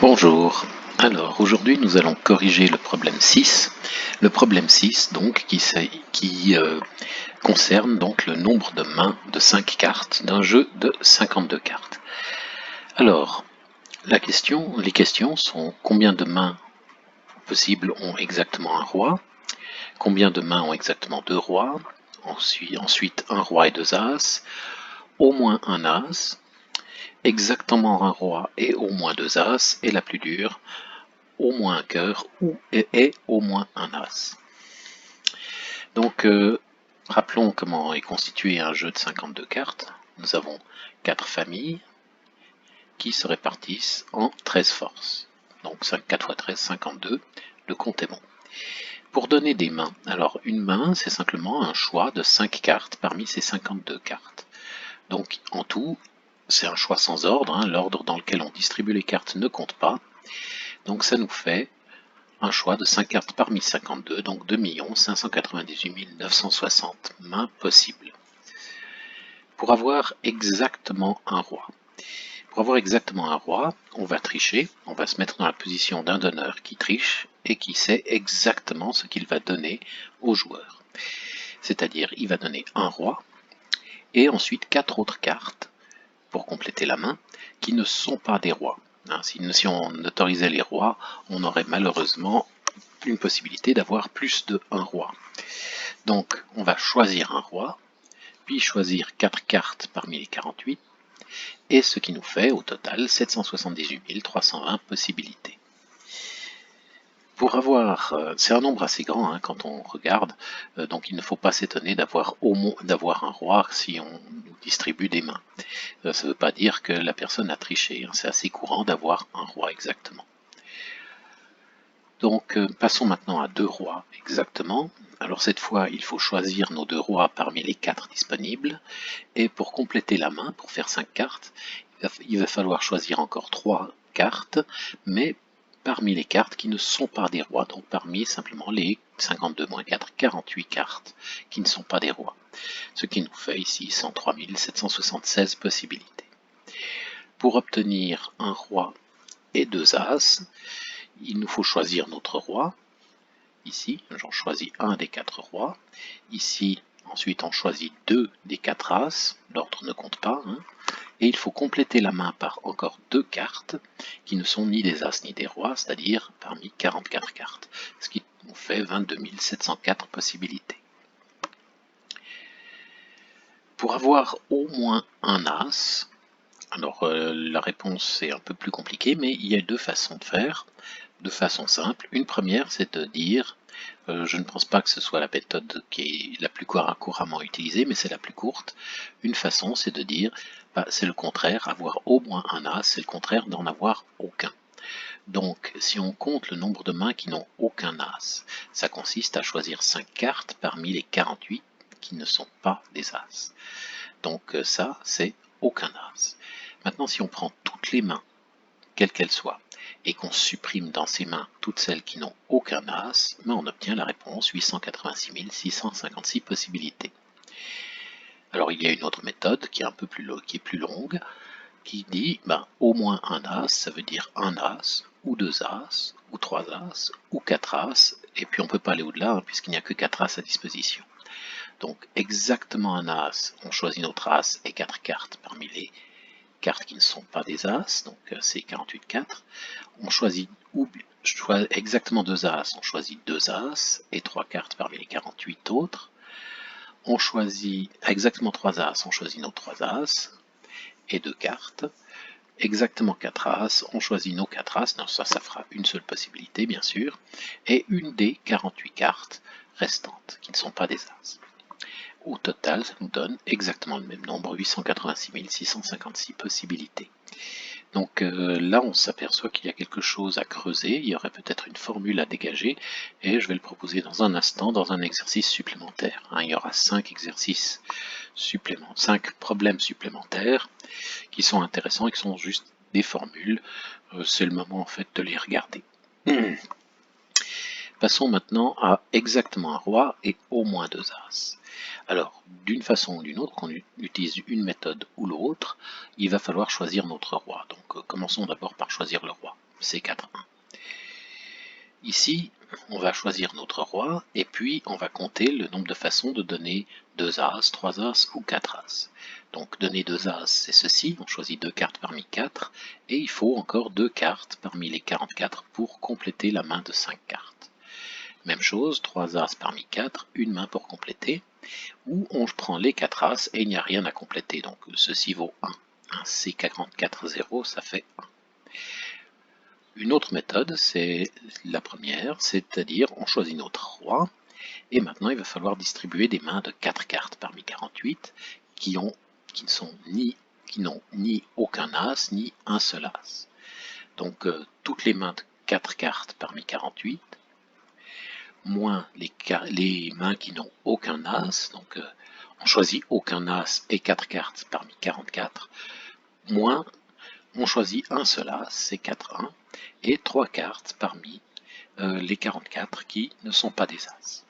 Bonjour. Alors aujourd'hui nous allons corriger le problème 6. Le problème 6 donc qui concerne donc le nombre de mains de 5 cartes d'un jeu de 52 cartes. Alors les questions sont combien de mains possibles ont exactement un roi, combien de mains ont exactement deux rois, ensuite un roi et deux as, au moins un as, exactement un roi et au moins deux as, et la plus dure, au moins un cœur ou et au moins un as. Donc rappelons comment est constitué un jeu de 52 cartes. Nous avons 4 familles qui se répartissent en 13 forces. Donc 4 x 13, 52, le compte est bon. Pour donner des mains, alors une main c'est simplement un choix de 5 cartes parmi ces 52 cartes. Donc en tout, c'est un choix sans ordre, l'ordre dans lequel on distribue les cartes ne compte pas. Donc ça nous fait un choix de 5 cartes parmi 52, donc 2 598 960 mains possibles. Pour avoir exactement un roi. Pour avoir exactement un roi, on va tricher, on va se mettre dans la position d'un donneur qui triche et qui sait exactement ce qu'il va donner au joueur. C'est-à-dire, il va donner un roi et ensuite 4 autres cartes pour compléter la main qui ne sont pas des rois. Si on autorisait les rois, on aurait malheureusement une possibilité d'avoir plus de un roi. Donc on va choisir un roi, puis choisir 4 cartes parmi les 48, et ce qui nous fait au total 778 320 possibilités. Pour avoir, c'est un nombre assez grand quand on regarde, donc il ne faut pas s'étonner d'avoir un roi si on distribue des mains. Ça ne veut pas dire que la personne a triché, c'est assez courant d'avoir un roi exactement. Donc passons maintenant à deux rois exactement. Alors cette fois il faut choisir nos deux rois parmi les 4 disponibles, et pour compléter la main, pour faire 5 cartes, il va falloir choisir encore 3 cartes, mais parmi les cartes qui ne sont pas des rois, donc parmi simplement les 52 moins 4, 48 cartes qui ne sont pas des rois. Ce qui nous fait ici 103 776 possibilités. Pour obtenir un roi et deux as, il nous faut choisir notre roi. Ici, j'en choisis un des 4 rois. Ici, ensuite, on choisit 2 des 4 as. L'ordre ne compte pas. Et il faut compléter la main par encore 2 cartes qui ne sont ni des as ni des rois, c'est-à-dire parmi 44 cartes. Ce qui nous fait 22 704 possibilités. Pour avoir au moins un as, alors la réponse est un peu plus compliquée, mais il y a 2 façons de faire, de façon simple. Une première, c'est de dire, je ne pense pas que ce soit la méthode qui est la plus couramment utilisée, mais c'est la plus courte. Une façon, c'est de dire, c'est le contraire, avoir au moins un as, c'est le contraire d'en avoir aucun. Donc, si on compte le nombre de mains qui n'ont aucun as, ça consiste à choisir 5 cartes parmi les 48 qui ne sont pas des as. Donc ça, c'est aucun as. Maintenant, si on prend toutes les mains, quelles qu'elles soient, et qu'on supprime dans ces mains toutes celles qui n'ont aucun as, on obtient la réponse 886 656 possibilités. Alors il y a une autre méthode qui est plus longue, qui dit au moins un as, ça veut dire un as, ou deux as, ou trois as, ou quatre as, et puis on ne peut pas aller au-delà puisqu'il n'y a que 4 as à disposition. Donc exactement un as, on choisit notre as et 4 cartes parmi les cartes qui ne sont pas des as, donc c'est 48-4. On choisit exactement 2 as, on choisit 2 as et 3 cartes parmi les 48 autres. On choisit exactement 3 as, on choisit nos 3 as et 2 cartes. Exactement 4 as, on choisit nos 4 as, non, ça fera une seule possibilité bien sûr, et une des 48 cartes restantes qui ne sont pas des as. Au total, ça nous donne exactement le même nombre, 886 656 possibilités. Donc là, on s'aperçoit qu'il y a quelque chose à creuser, il y aurait peut-être une formule à dégager, et je vais le proposer dans un instant, dans un exercice supplémentaire. Il y aura 5 exercices supplémentaires, 5 problèmes supplémentaires qui sont intéressants et qui sont juste des formules. C'est le moment en fait de les regarder. Passons maintenant à exactement un roi et au moins 2 as. Alors, d'une façon ou d'une autre, qu'on utilise une méthode ou l'autre, il va falloir choisir notre roi. Donc, commençons d'abord par choisir le roi. C4-1. Ici, on va choisir notre roi, et puis on va compter le nombre de façons de donner 2 As, 3 As ou 4 As. Donc donner 2 As, c'est ceci, on choisit 2 cartes parmi 4, et il faut encore 2 cartes parmi les 44 pour compléter la main de 5 cartes. Même chose, 3 As parmi 4, une main pour compléter, ou on prend les 4 As et il n'y a rien à compléter, donc ceci vaut 1. Un C44-0, ça fait 1. Une autre méthode, c'est la première, c'est-à-dire on choisit notre roi, et maintenant il va falloir distribuer des mains de 4 cartes parmi 48 qui n'ont ni aucun as, ni un seul as. Donc toutes les mains de 4 cartes parmi 48, moins les mains qui n'ont aucun as, donc on choisit aucun as et 4 cartes parmi 44, moins on choisit un seul as, c'est 4-1, et 3 cartes parmi les 44 qui ne sont pas des as.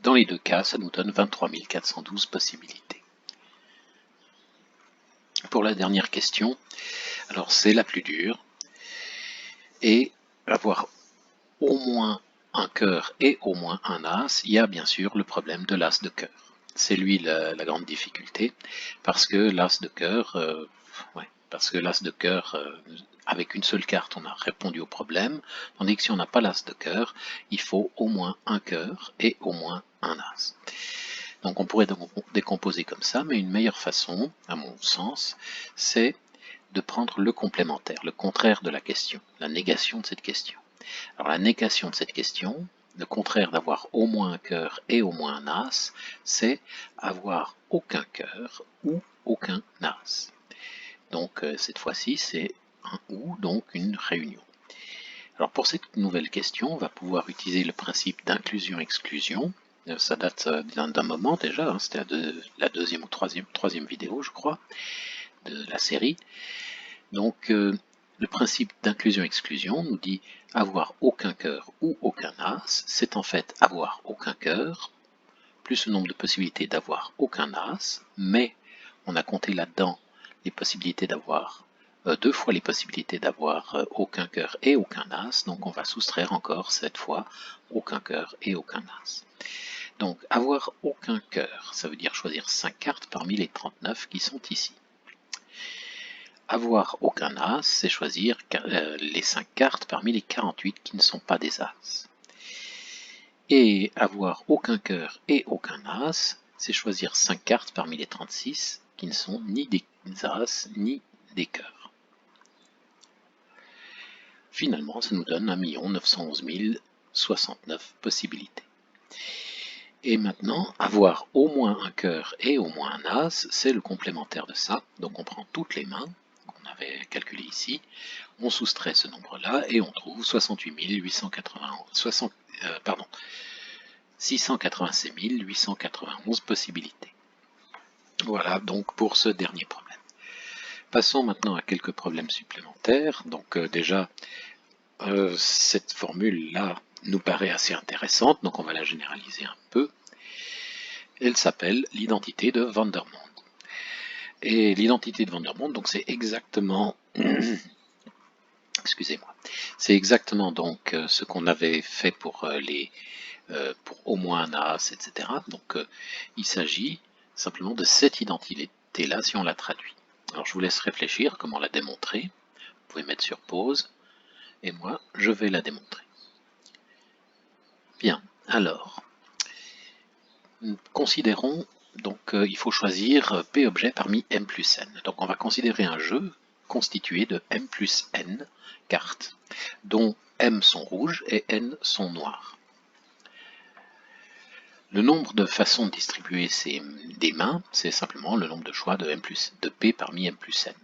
Dans les deux cas, ça nous donne 23 412 possibilités. Pour la dernière question, alors c'est la plus dure, et avoir au moins un cœur et au moins un as, il y a bien sûr le problème de l'as de cœur. C'est lui la grande difficulté, parce que l'as de cœur, avec une seule carte, on a répondu au problème, tandis que si on n'a pas l'as de cœur, il faut au moins un cœur et au moins un as. Donc on pourrait décomposer comme ça, mais une meilleure façon, à mon sens, c'est de prendre le complémentaire, le contraire de la question, la négation de cette question. Alors la négation de cette question, le contraire d'avoir au moins un cœur et au moins un as, c'est avoir aucun cœur ou aucun as. Donc cette fois-ci, c'est un ou, donc une réunion. Alors pour cette nouvelle question, on va pouvoir utiliser le principe d'inclusion-exclusion. Ça date d'un moment déjà, hein, c'était la deuxième ou troisième vidéo, je crois, de la série. Donc le principe d'inclusion-exclusion nous dit avoir aucun cœur ou aucun as, c'est en fait avoir aucun cœur, plus le nombre de possibilités d'avoir aucun as, mais on a compté là-dedans les possibilités d'avoir deux fois les possibilités d'avoir aucun cœur et aucun as, donc on va soustraire encore cette fois aucun cœur et aucun as. Donc avoir aucun cœur, ça veut dire choisir 5 cartes parmi les 39 qui sont ici. Avoir aucun as, c'est choisir les 5 cartes parmi les 48 qui ne sont pas des as. Et avoir aucun cœur et aucun as, c'est choisir 5 cartes parmi les 36 qui ne sont ni des as ni des cœurs. Finalement, ça nous donne 1 911 069 possibilités. Et maintenant, avoir au moins un cœur et au moins un as, c'est le complémentaire de ça. Donc on prend toutes les mains qu'on avait calculées ici, on soustrait ce nombre-là et on trouve 68 686 891 possibilités. Voilà donc pour ce dernier problème. Passons maintenant à quelques problèmes supplémentaires. Donc déjà, cette formule-là nous paraît assez intéressante, donc on va la généraliser un peu. Elle s'appelle l'identité de Vandermonde. Et l'identité de Vandermonde, donc c'est exactement, excusez-moi, c'est exactement donc ce qu'on avait fait pour pour au moins un as, etc. Donc il s'agit simplement de cette identité-là si on la traduit. Alors je vous laisse réfléchir comment la démontrer. Vous pouvez mettre sur pause, et moi je vais la démontrer. Bien, alors, considérons, donc il faut choisir P objet parmi M plus N. Donc on va considérer un jeu constitué de M plus N cartes, dont M sont rouges et N sont noirs. Le nombre de façons de distribuer des mains, c'est simplement le nombre de choix de P parmi M plus N.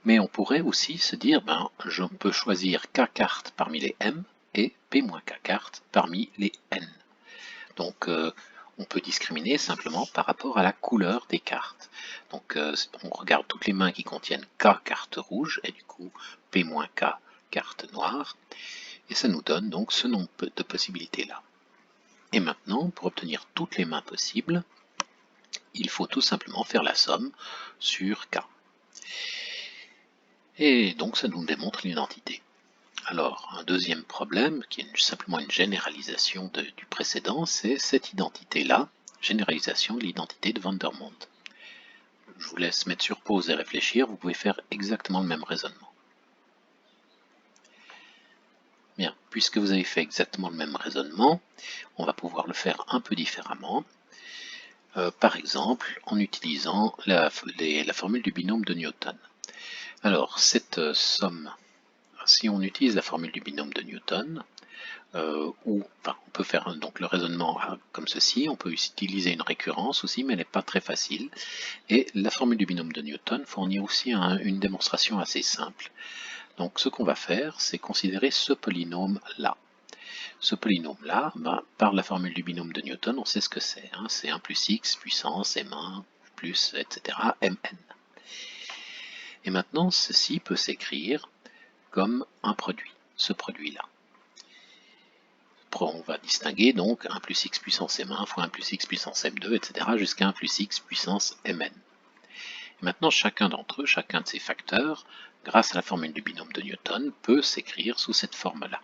Mais on pourrait aussi se dire, je peux choisir K cartes parmi les M et P-K cartes parmi les N. Donc on peut discriminer simplement par rapport à la couleur des cartes. Donc on regarde toutes les mains qui contiennent K cartes rouges et du coup P-K cartes noires. Et ça nous donne donc ce nombre de possibilités là. Et maintenant, pour obtenir toutes les mains possibles, il faut tout simplement faire la somme sur K. Et donc ça nous démontre l'identité. Alors, un deuxième problème, qui est simplement une généralisation du précédent, c'est cette identité-là, généralisation de l'identité de Vandermonde. Je vous laisse mettre sur pause et réfléchir, vous pouvez faire exactement le même raisonnement. Bien, puisque vous avez fait exactement le même raisonnement, on va pouvoir le faire un peu différemment. Par exemple, en utilisant la formule du binôme de Newton. Alors, cette somme, si on utilise la formule du binôme de Newton, on peut faire donc le raisonnement comme ceci, on peut utiliser une récurrence aussi, mais elle n'est pas très facile. Et la formule du binôme de Newton fournit aussi une démonstration assez simple. Donc ce qu'on va faire, c'est considérer ce polynôme-là. Ce polynôme-là, par la formule du binôme de Newton, on sait ce que c'est. C'est 1 plus x puissance m1 plus, etc., mn. Et maintenant, ceci peut s'écrire comme un produit, ce produit-là. On va distinguer donc 1 plus x puissance m1 fois 1 plus x puissance m2, etc. jusqu'à 1 plus x puissance mn. Et maintenant, chacun d'entre eux, chacun de ces facteurs, grâce à la formule du binôme de Newton, peut s'écrire sous cette forme-là.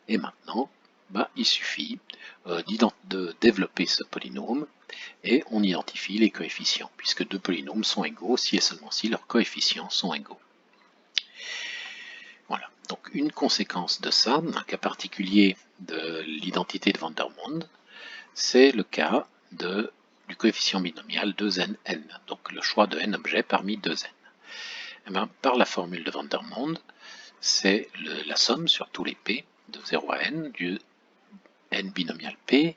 Et maintenant, il suffit de développer ce polynôme et on identifie les coefficients, puisque deux polynômes sont égaux si et seulement si leurs coefficients sont égaux. Voilà, donc une conséquence de ça, un cas particulier de l'identité de Vandermonde, c'est le cas du coefficient binomial 2nn, donc le choix de n objets parmi 2n. Et par la formule de Vandermonde, c'est la somme sur tous les p de 0 à n du n binomial p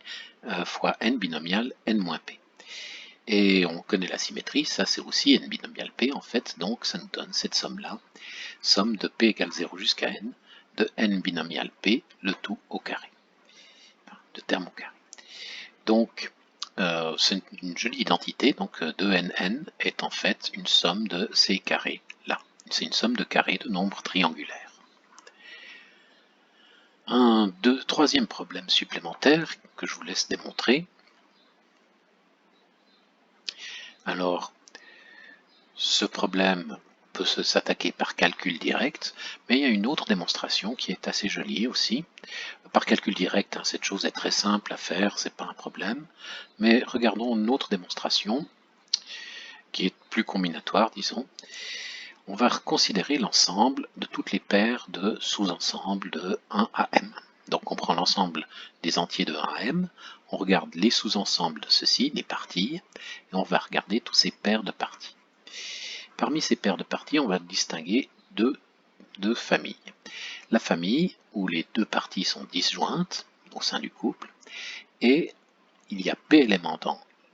fois n binomial n-p. Et on connaît la symétrie, ça c'est aussi n binomial p en fait, donc ça nous donne cette somme-là, somme de p égale 0 jusqu'à n, de n binomial p, le tout au carré, de termes au carré. Donc c'est une jolie identité, donc 2nn est en fait une somme de ces carrés là, c'est une somme de carrés de nombres triangulaires. Troisième problème supplémentaire que je vous laisse démontrer. Alors, ce problème peut s'attaquer par calcul direct, mais il y a une autre démonstration qui est assez jolie aussi. Par calcul direct, cette chose est très simple à faire, c'est pas un problème, mais regardons une autre démonstration qui est plus combinatoire, disons. On va considérer l'ensemble de toutes les paires de sous-ensembles de 1 à m. Donc on prend l'ensemble des entiers de 1 à m, on regarde les sous-ensembles de ceci, les parties, et on va regarder tous ces paires de parties. Parmi ces paires de parties, on va distinguer deux familles. La famille où les deux parties sont disjointes au sein du couple, et il y a p éléments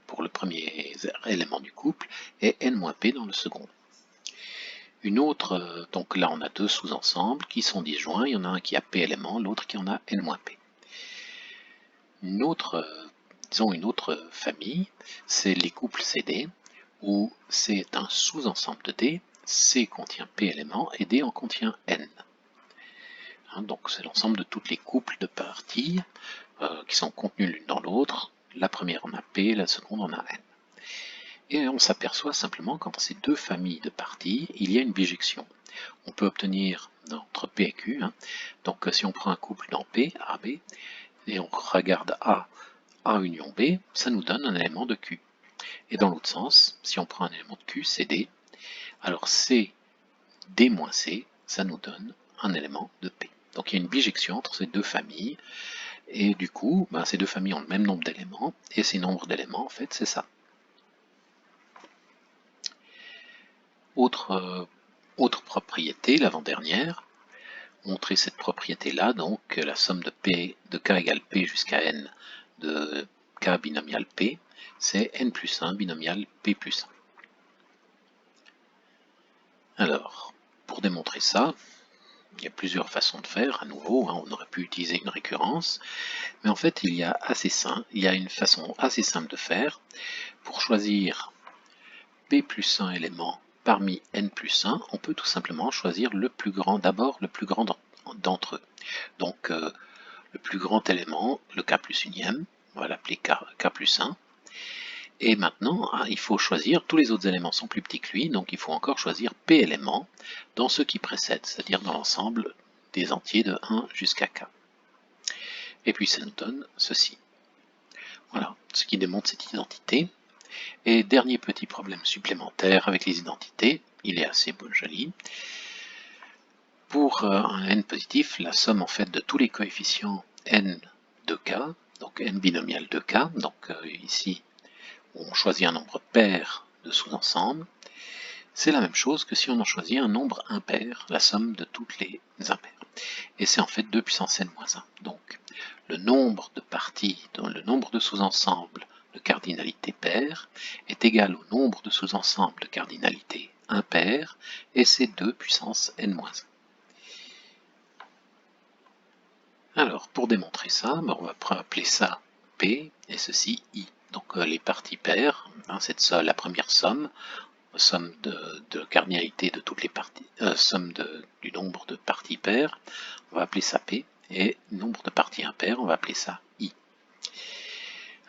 pour le premier élément du couple, et n-p dans le second. Une autre, donc là on a deux sous-ensembles qui sont disjoints, il y en a un qui a p éléments, l'autre qui en a n-p. Une autre famille, c'est les couples CD, où C est un sous-ensemble de D, C contient p éléments et D en contient n. Donc c'est l'ensemble de toutes les couples de parties qui sont contenues l'une dans l'autre. La première en a p, la seconde en a n. Et on s'aperçoit simplement qu'entre ces deux familles de parties, il y a une bijection. On peut obtenir entre P et Q, donc si on prend un couple dans P, A, B, et on regarde A union B, ça nous donne un élément de Q. Et dans l'autre sens, si on prend un élément de Q, c'est D, alors C, D moins C, ça nous donne un élément de P. Donc il y a une bijection entre ces deux familles, et du coup, ces deux familles ont le même nombre d'éléments, et ces nombres d'éléments, en fait, c'est ça. Autre propriété, l'avant-dernière, montrer cette propriété-là, donc la somme de P de K égale P jusqu'à N de K binomial P, c'est N plus 1 binomial P plus 1. Alors, pour démontrer ça, il y a plusieurs façons de faire, à nouveau, on aurait pu utiliser une récurrence, mais en fait il y a une façon assez simple de faire. Pour choisir P plus 1 éléments parmi N plus 1, on peut tout simplement choisir d'abord le plus grand d'entre eux. Donc le plus grand élément, le K plus unième, on va l'appeler K plus 1, Et maintenant, il faut choisir, tous les autres éléments sont plus petits que lui, donc il faut encore choisir P éléments dans ce qui précède, c'est-à-dire dans l'ensemble des entiers de 1 jusqu'à K. Et puis ça nous donne ceci. Voilà, ce qui démontre cette identité. Et dernier petit problème supplémentaire avec les identités, il est assez joli. Pour un n positif, la somme en fait de tous les coefficients n de k, donc n binomial de k, donc ici on choisit un nombre pair de sous-ensembles, c'est la même chose que si on en choisit un nombre impair, la somme de toutes les impairs. Et c'est en fait 2 puissance n-1. Donc le nombre de parties, le nombre de sous-ensembles de cardinalité paire est égal au nombre de sous-ensembles de cardinalité impaire, et c'est 2 puissance n-1. Alors, pour démontrer ça, on va appeler ça P et ceci I. Donc les parties paires, la première somme de cardinalité de toutes les parties, somme du nombre de parties paires, on va appeler ça P, et nombre de parties impaires, on va appeler ça I.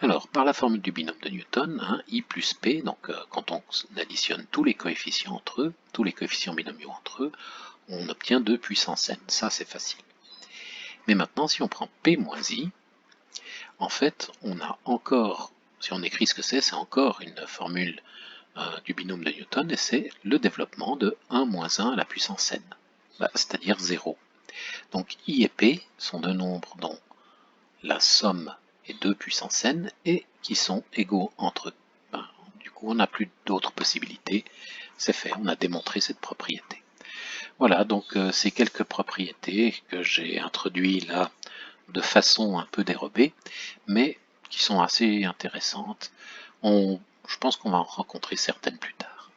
Alors, par la formule du binôme de Newton, I plus P, donc quand on additionne tous les coefficients entre eux, tous les coefficients binomiaux entre eux, on obtient 2 puissance n. Ça, c'est facile. Mais maintenant, si on prend P moins I, en fait, on a encore, si on écrit ce que c'est encore une formule du binôme de Newton, et c'est le développement de 1 moins 1 à la puissance n, c'est-à-dire 0. Donc I et P sont deux nombres dont la somme est 2 puissance n et qui sont égaux entre eux. Du coup, on n'a plus d'autres possibilités, c'est fait, on a démontré cette propriété. Voilà, donc ces quelques propriétés que j'ai introduites là de façon un peu dérobée, mais qui sont assez intéressantes. Je pense qu'on va en rencontrer certaines plus tard.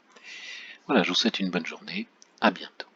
Voilà, je vous souhaite une bonne journée, à bientôt.